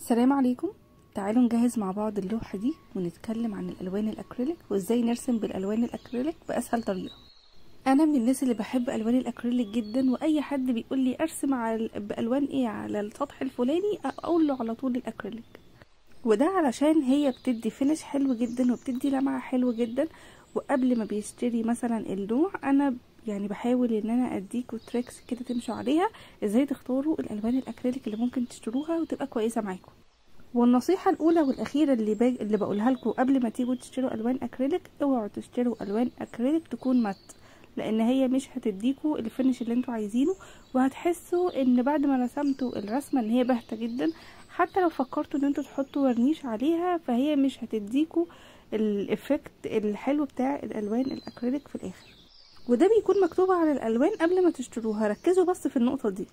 السلام عليكم. تعالوا نجهز مع بعض اللوحة دي ونتكلم عن الألوان الأكريليك وإزاي نرسم بالألوان الأكريليك بأسهل طريقة. أنا من الناس اللي بحب ألوان الأكريليك جدا، وأي حد بيقول لي أرسم بألوان إيه على السطح الفلاني أقول له على طول الأكريليك، وده علشان هي بتدي فينش حلو جدا وبتدي لمعة حلو جدا. وقبل ما بيشتري مثلا النوع أنا يعني بحاول ان انا اديكوا تريكس كده تمشوا عليها ازاي تختاروا الالوان الاكريليك اللي ممكن تشتروها وتبقى كويسه معاكم. والنصيحه الاولى والاخيره اللي بقولها لكم قبل ما تيجوا تشتروا الوان اكريليك، اوعوا تشتروا الوان اكريليك تكون مات، لان هي مش هتديكوا الفينش اللي انتوا عايزينه، وهتحسوا ان بعد ما رسمتوا الرسمه ان هي باهته جدا. حتى لو فكرتوا ان انتوا تحطوا ورنيش عليها فهي مش هتديكوا الافكت الحلو بتاع الالوان الاكريليك في الاخر، وده بيكون مكتوب على الالوان قبل ما تشتروها. ركزوا بس في النقطه دي.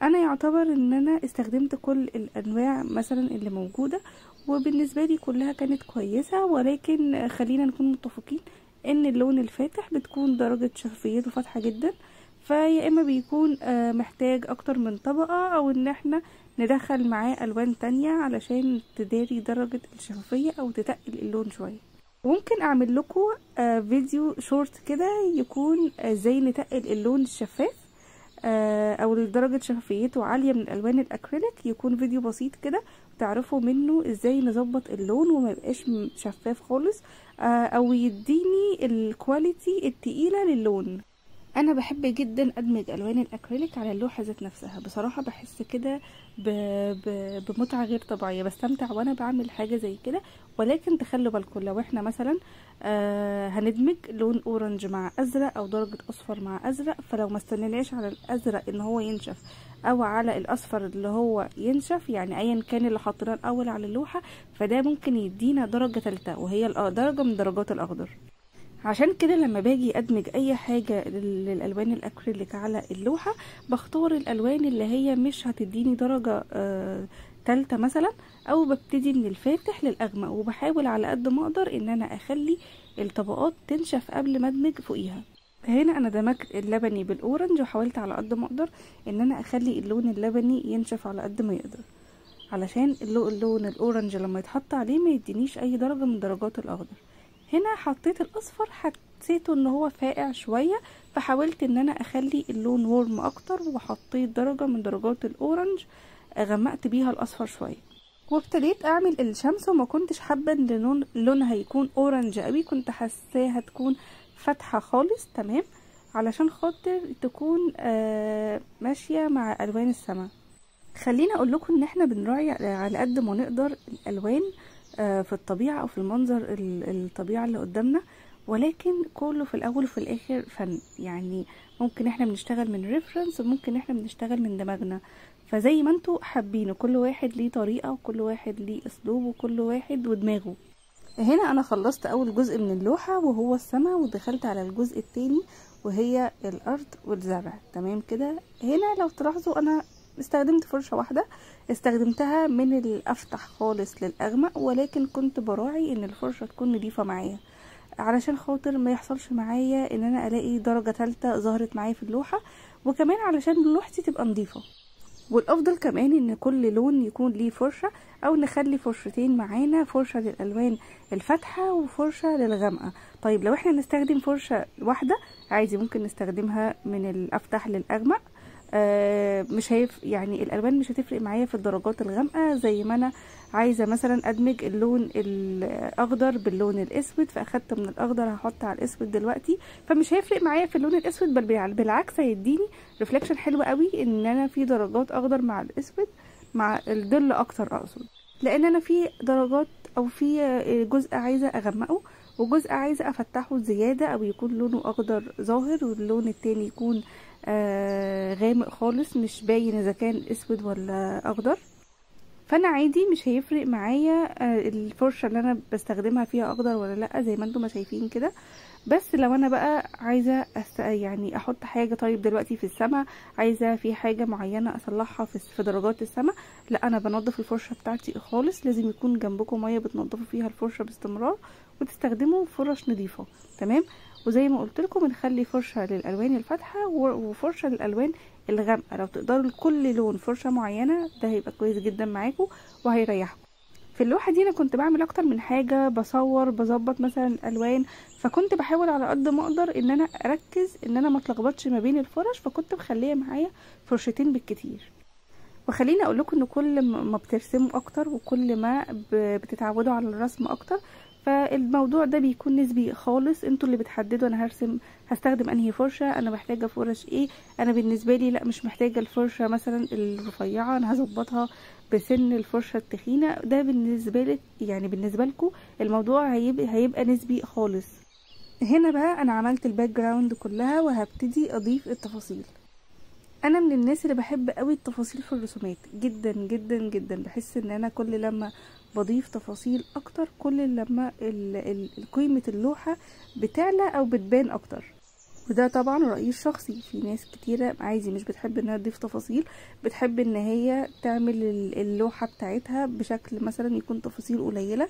انا يعتبر ان انا استخدمت كل الانواع مثلا اللي موجوده، وبالنسبه لي كلها كانت كويسه، ولكن خلينا نكون متفقين ان اللون الفاتح بتكون درجه شفافيته فاتحه جدا، فيا اما بيكون محتاج اكتر من طبقه، او ان احنا ندخل معاه الوان تانية علشان تداري درجه الشفافيه او تتقل اللون شويه. ممكن اعمل لكم فيديو شورت كده يكون ازاي نتقل اللون الشفاف او درجة شفافيته عالية من الالوان الاكريليك، يكون فيديو بسيط كده تعرفوا منه ازاي نظبط اللون وما يبقاش شفاف خالص، او يديني الكواليتي التقيلة للون. انا بحب جدا ادمج الوان الاكريليك على اللوحه ذات نفسها، بصراحه بحس كده بمتعه غير طبيعيه، بستمتع وانا بعمل حاجه زي كده. ولكن تخلوا بالكم لو احنا مثلا هندمج لون اورنج مع ازرق او درجه اصفر مع ازرق، فلو ما استنيناش على الازرق ان هو ينشف او على الاصفر اللي هو ينشف، يعني ايا كان اللي حطيناه الاول على اللوحه، فده ممكن يدينا درجه ثالثه وهي درجه من درجات الاخضر. عشان كده لما باجي ادمج اي حاجة للالوان الاكريليك على اللوحة بختار الالوان اللي هي مش هتديني درجة تالتة مثلا، او ببتدي من الفاتح للاغمق، وبحاول على قد ما اقدر ان انا اخلي الطبقات تنشف قبل ما ادمج فوقيها. هنا انا دمجت اللبني بالاورنج، وحاولت على قد ما اقدر ان انا اخلي اللون اللبني ينشف على قد ما يقدر، علشان اللون الاورنج لما يتحط عليه ما يدينيش اي درجة من درجات الاخضر. هنا حطيت الاصفر، حسيته ان هو فاقع شويه، فحاولت ان انا اخلي اللون وورم اكتر، وحطيت درجه من درجات الاورنج غمقت بيها الاصفر شويه، وابتديت اعمل الشمس. وما كنتش حابه ان لونها يكون اورنج قوي، كنت حاساها تكون فاتحه خالص تمام، علشان خاطر تكون ماشيه مع الوان السماء. خليني اقول لكم ان احنا بنراعي على قد ما نقدر الالوان في الطبيعة او في المنظر الطبيعة اللي قدامنا، ولكن كله في الاول وفي الاخر فن. يعني ممكن احنا بنشتغل من ريفرنس وممكن احنا بنشتغل من دماغنا، فزي ما انتوا حابين، كل واحد ليه طريقة وكل واحد ليه اسلوب وكل واحد ودماغه. هنا انا خلصت اول جزء من اللوحة وهو السماء، ودخلت على الجزء التاني وهي الارض والزرع تمام كده. هنا لو تلاحظوا انا استخدمت فرشة واحدة، استخدمتها من الافتح خالص للاغمق، ولكن كنت براعي ان الفرشة تكون نظيفة معايا علشان خاطر ما يحصلش معايا ان انا الاقي درجة ثالثة ظهرت معايا في اللوحة، وكمان علشان لوحتي تبقى نظيفة. والافضل كمان ان كل لون يكون ليه فرشة، او نخلي فرشتين معانا، فرشة للالوان الفاتحة وفرشة للغامقة. طيب لو احنا نستخدم فرشة واحدة عادي ممكن نستخدمها من الافتح للاغمق، مش يعني الالوان مش هتفرق معايا في الدرجات الغامقه. زي ما انا عايزه مثلا ادمج اللون الاخضر باللون الاسود، فاخدت من الاخضر هحط على الاسود دلوقتي، فمش هيفرق معايا في اللون الاسود، بل بالعكس هيديني ريفلكشن حلو قوي ان انا في درجات اخضر مع الاسود مع الظل اكتر، اقصد لان انا في درجات او في جزء عايزه اغمقه وجزء عايزه افتحه زياده او يكون لونه اخضر ظاهر، واللون التاني يكون غامق خالص مش باين اذا كان اسود ولا اخضر. فانا عادي مش هيفرق معايا الفرشه اللي انا بستخدمها فيها اخضر ولا لا، زي ما انتم ما شايفين كده. بس لو انا بقى عايزه يعني احط حاجه، طيب دلوقتي في السماء عايزه في حاجه معينه اصلحها في درجات السماء، لا انا بنضف الفرشه بتاعتي خالص. لازم يكون جنبكم ميه بتنضفوا فيها الفرشه باستمرار، وتستخدموا فرش نظيفه تمام. وزي ما قلت لكم بنخلي فرشه للالوان الفاتحه وفرشه للالوان الغامقه. لو تقدروا لكل لون فرشه معينه ده هيبقى كويس جدا معاكم وهيريحكم. في اللوحه دي انا كنت بعمل اكتر من حاجه، بصور بظبط مثلا الالوان، فكنت بحاول على قد ما اقدر ان انا اركز ان انا ما اتلخبطش ما بين الفرش، فكنت مخليه معايا فرشتين بالكتير. وخليني اقول لكم ان كل ما بترسموا اكتر وكل ما بتتعودوا على الرسم اكتر، فالموضوع ده بيكون نسبي خالص. انتوا اللي بتحددوا انا هستخدم انهي فرشه، انا محتاجه فرش ايه. انا بالنسبه لي لا، مش محتاجه الفرشه مثلا الرفيعه، انا هظبطها بسن الفرشه التخينه. ده بالنسبه لك يعني بالنسبه لكم الموضوع هيبقى نسبي خالص. هنا بقى انا عملت الباك جراوند كلها وهبتدي اضيف التفاصيل. انا من الناس اللي بحب قوي التفاصيل في الرسومات جدا جدا جدا. بحس ان انا كل لما بضيف تفاصيل اكتر كل لما قيمة اللوحة بتعلى او بتبان اكتر. وده طبعا رأيي الشخصي. في ناس كتيرة عادي مش بتحب انها تضيف تفاصيل، بتحب ان هي تعمل اللوحة بتاعتها بشكل مثلا يكون تفاصيل قليلة،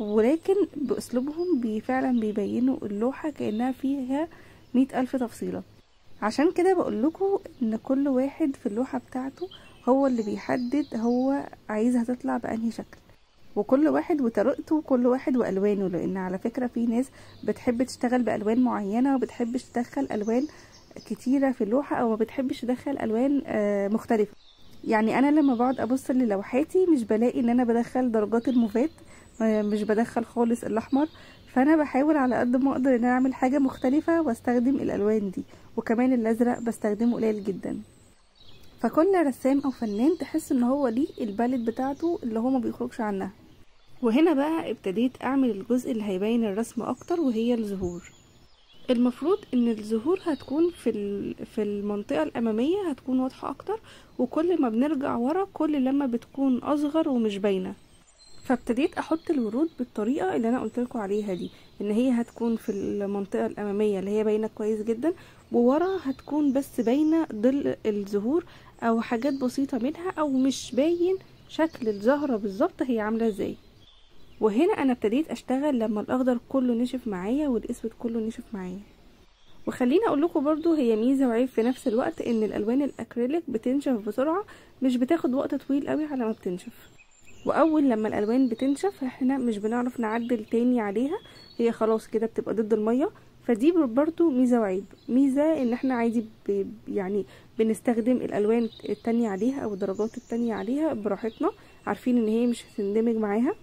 ولكن باسلوبهم فعلا بيبينوا اللوحة كأنها فيها 100,000 تفصيلة. عشان كده بقولكوا ان كل واحد في اللوحة بتاعته هو اللي بيحدد هو عايزها تطلع بأنهي شكل، وكل واحد وطريقته وكل واحد والوانه. لان على فكرة في ناس بتحب تشتغل بألوان معينة وبتحبش تدخل ألوان كتيرة في اللوحة، او ما بتحبش تدخل ألوان مختلفة. يعني انا لما بقعد ابص للوحاتي مش بلاقي ان انا بدخل درجات الموفات، مش بدخل خالص الاحمر. فانا بحاول على قد ما اقدر ان انا اعمل حاجه مختلفه واستخدم الالوان دي. وكمان الازرق بستخدمه قليل جدا. فكل رسام او فنان تحس ان هو ليه الباليت بتاعته اللي هو ما بيخرجش عنها. وهنا بقى ابتديت اعمل الجزء اللي هيبين الرسم اكتر، وهي الزهور. المفروض ان الزهور هتكون في المنطقة الامامية هتكون واضحة اكتر، وكل ما بنرجع ورا كل لما بتكون اصغر ومش باينة. فابتديت احط الورود بالطريقة اللي انا قلتلكوا عليها دي، ان هي هتكون في المنطقة الامامية اللي هي باينة كويس جدا، وورا هتكون بس باينة ظل الزهور او حاجات بسيطة منها، او مش باين شكل الزهرة بالظبط هي عاملة ازاي. وهنا انا ابتديت اشتغل لما الاخضر كله نشف معايا والاسود كله نشف معايا. وخليني اقول لكم برضو هي ميزه وعيب في نفس الوقت، ان الالوان الاكريليك بتنشف بسرعه، مش بتاخد وقت طويل قوي على ما بتنشف. واول لما الالوان بتنشف احنا مش بنعرف نعدل تاني عليها، هي خلاص كده بتبقى ضد الميه. فدي برضو ميزه وعيب. ميزه ان احنا عادي يعني بنستخدم الالوان التانية عليها او الدرجات التانية عليها براحتنا، عارفين ان هي مش هتندمج معاها.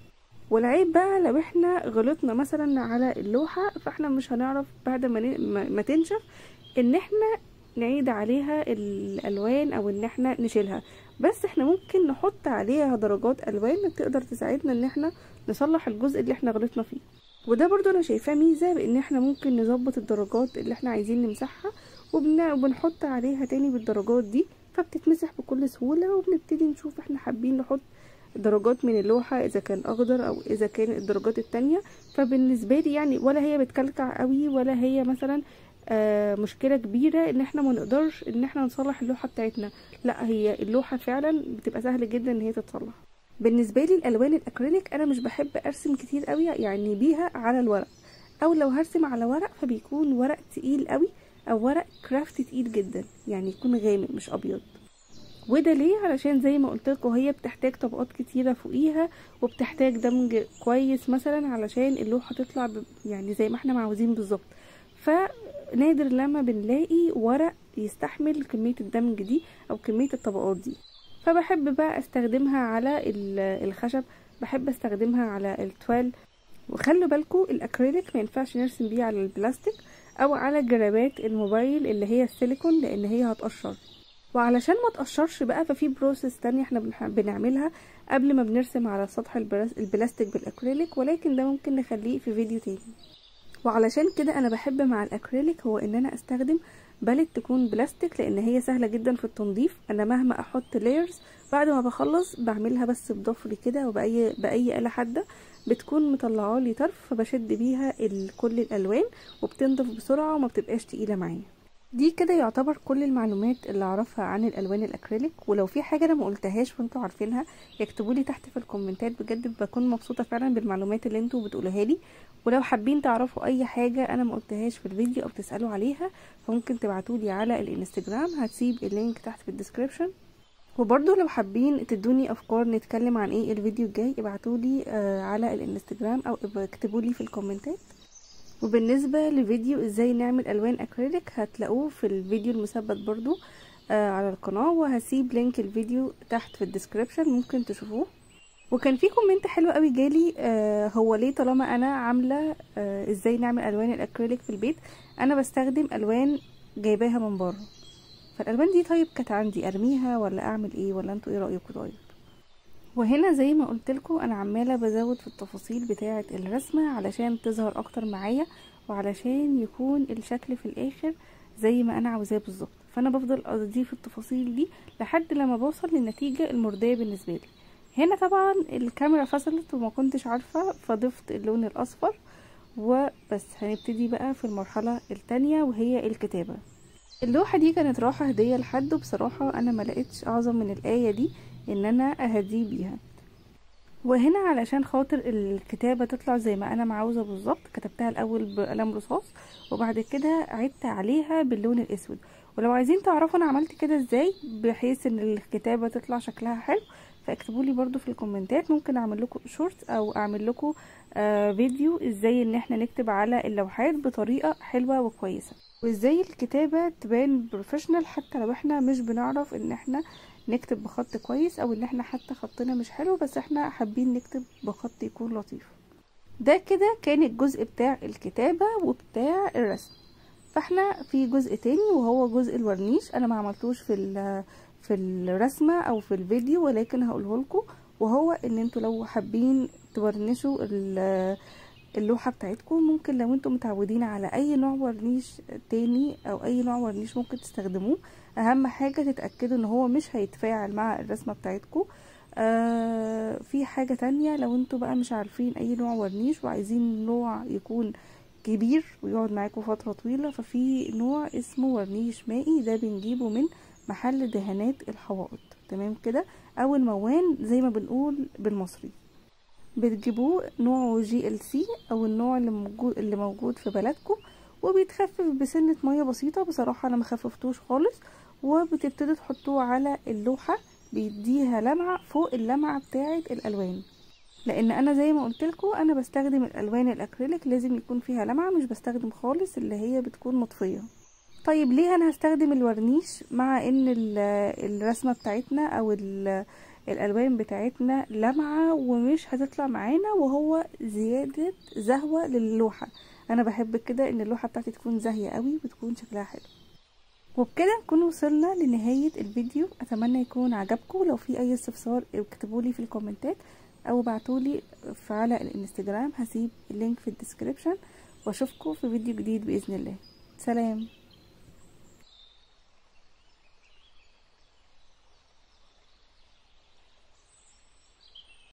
والعيب بقى لو احنا غلطنا مثلا على اللوحة، فاحنا مش هنعرف بعد ما تنشف ان احنا نعيد عليها الالوان او ان احنا نشيلها. بس احنا ممكن نحط عليها درجات الوان تقدر تساعدنا ان احنا نصلح الجزء اللي احنا غلطنا فيه. وده برضو انا شايفاه ميزة، بان احنا ممكن نظبط الدرجات اللي احنا عايزين نمسحها وبنحط عليها تاني بالدرجات دي، فبتتمسح بكل سهولة. وبنبتدي نشوف احنا حابين نحط درجات من اللوحة اذا كان اخضر او اذا كان الدرجات التانية. فبالنسبة لي يعني ولا هي بتكلكع قوي ولا هي مثلا مشكلة كبيرة ان احنا ما نقدرش ان احنا نصلح اللوحة بتاعتنا. لا، هي اللوحة فعلا بتبقى سهل جدا ان هي تتصلح. بالنسبة لي الالوان الاكريليك انا مش بحب ارسم كتير قوي يعني بيها على الورق، او لو هرسم على ورق فبيكون ورق تقيل قوي او ورق كرافت تقيل جدا، يعني يكون غامق مش ابيض. وده ليه؟ علشان زي ما قلت لكم هي بتحتاج طبقات كتيره فوقيها، وبتحتاج دمج كويس مثلا علشان اللوحه تطلع يعني زي ما احنا عاوزين بالظبط. فنادر لما بنلاقي ورق يستحمل كميه الدمج دي او كميه الطبقات دي. فبحب بقى استخدمها على الخشب، بحب استخدمها على التوال. وخلوا بالكم الاكريليك ما ينفعش نرسم بيه على البلاستيك او على جرابات الموبايل اللي هي السيليكون، لان هي هتقشر. وعلشان ما تقشرش بقى ففي بروسيس تانية احنا بنعملها قبل ما بنرسم على سطح البلاستيك بالاكريليك، ولكن ده ممكن نخليه في فيديو تاني. وعلشان كده انا بحب مع الاكريليك هو ان انا استخدم باليت تكون بلاستيك، لان هي سهلة جدا في التنظيف. انا مهما احط لايرز بعد ما بخلص بعملها بس بضفري كده وبأي آلة حادة بتكون مطلعالي طرف، فبشد بيها كل الالوان وبتنضف بسرعة وما بتبقاش تقيلة معايا. دي كده يعتبر كل المعلومات اللي اعرفها عن الالوان الاكريليك، ولو في حاجه انا ما قلتهاش وانتوا عارفينها يكتبوا لي تحت في الكومنتات، بجد بكون مبسوطه فعلا بالمعلومات اللي انتوا بتقولوها لي. ولو حابين تعرفوا اي حاجه انا ما قلتهاش في الفيديو او تسالوا عليها فممكن تبعتوا لي على الانستجرام، هتسيب اللينك تحت في الديسكريبشن. وبرضو لو حابين تدوني افكار نتكلم عن ايه الفيديو الجاي ابعتوا لي على الانستجرام او اكتبوا لي في الكومنتات. وبالنسبة لفيديو ازاي نعمل الوان اكريليك هتلاقوه في الفيديو المثبت برضو على القناة، وهسيب لينك الفيديو تحت في الديسكريبشن ممكن تشوفوه. وكان في كومنت حلو قوي جالي هو ليه طالما انا عاملة ازاي نعمل الوان الاكريليك في البيت انا بستخدم الوان جايباها من بره، فالالوان دي طيب كانت عندي ارميها ولا اعمل ايه، ولا انتوا ايه رأيكم؟ طيب وهنا زي ما قلتلكوا انا عماله بزود في التفاصيل بتاعه الرسمه علشان تظهر اكتر معايا وعلشان يكون الشكل في الاخر زي ما انا عاوزاه بالظبط، فانا بفضل اضيف التفاصيل دي لحد لما بوصل للنتيجه المرضيه بالنسبه لي. هنا طبعا الكاميرا فصلت وما كنتش عارفه فضفت اللون الاصفر وبس. هنبتدي بقى في المرحله التانية وهي الكتابه. اللوحه دي كانت رايحه هديه لحد، وبصراحه انا ما لقيتش اعظم من الايه دي ان انا اهديه بيها. وهنا علشان خاطر الكتابة تطلع زي ما انا عاوزة بالظبط كتبتها الاول بقلم رصاص وبعد كده عدت عليها باللون الاسود. ولو عايزين تعرفوا انا عملت كده ازاي بحيث ان الكتابة تطلع شكلها حلو فاكتبوا لي برضو في الكومنتات، ممكن اعمل لكم شورت او اعمل لكم فيديو ازاي ان احنا نكتب على اللوحات بطريقة حلوة وكويسة، وازاي الكتابة تبان بروفيشنال حتى لو احنا مش بنعرف ان احنا نكتب بخط كويس او ان احنا حتى خطنا مش حلو بس احنا حابين نكتب بخط يكون لطيف. ده كده كان الجزء بتاع الكتابة وبتاع الرسم. فاحنا في جزء تاني وهو جزء الورنيش، انا ما عملتوش في الرسمة او في الفيديو ولكن هقوله لكم، وهو ان انتوا لو حابين تورنشوا اللوحة بتاعتكم ممكن لو انتم متعودين على اي نوع ورنيش تاني او اي نوع ورنيش ممكن تستخدموه، اهم حاجة تتأكدوا ان هو مش هيتفاعل مع الرسمة بتاعتكم. في حاجة تانية لو انتم بقى مش عارفين اي نوع ورنيش وعايزين نوع يكون كبير ويقعد معاكم فترة طويلة، ففي نوع اسمه ورنيش مائي، ده بنجيبه من محل دهانات الحوائط، تمام كده، او الموان زي ما بنقول بالمصري. بتجيبوه نوعه GLC او النوع اللي موجود في بلدكم، وبيتخفف بسنة مية بسيطة، بصراحة انا مخففتوش خالص، وبتبتدوا تحطوه على اللوحة بيديها لمعة فوق اللمعة بتاعة الالوان، لان انا زي ما قلتلكم انا بستخدم الالوان الاكريليك لازم يكون فيها لمعة، مش بستخدم خالص اللي هي بتكون مطفية. طيب ليه انا هستخدم الورنيش مع ان الرسمة بتاعتنا او الالوان بتاعتنا لمعة ومش هتطلع معانا وهو زيادة زهوة للوحة؟ انا بحب كده ان اللوحة بتاعتي تكون زاهية قوي وتكون شكلها حلو. وبكده نكون وصلنا لنهاية الفيديو، اتمنى يكون عجبكم. لو في اي استفسار اكتبولي في الكومنتات او بعتولي على الانستجرام، هسيب اللينك في الديسكريبشن، واشوفكم في فيديو جديد باذن الله. سلام.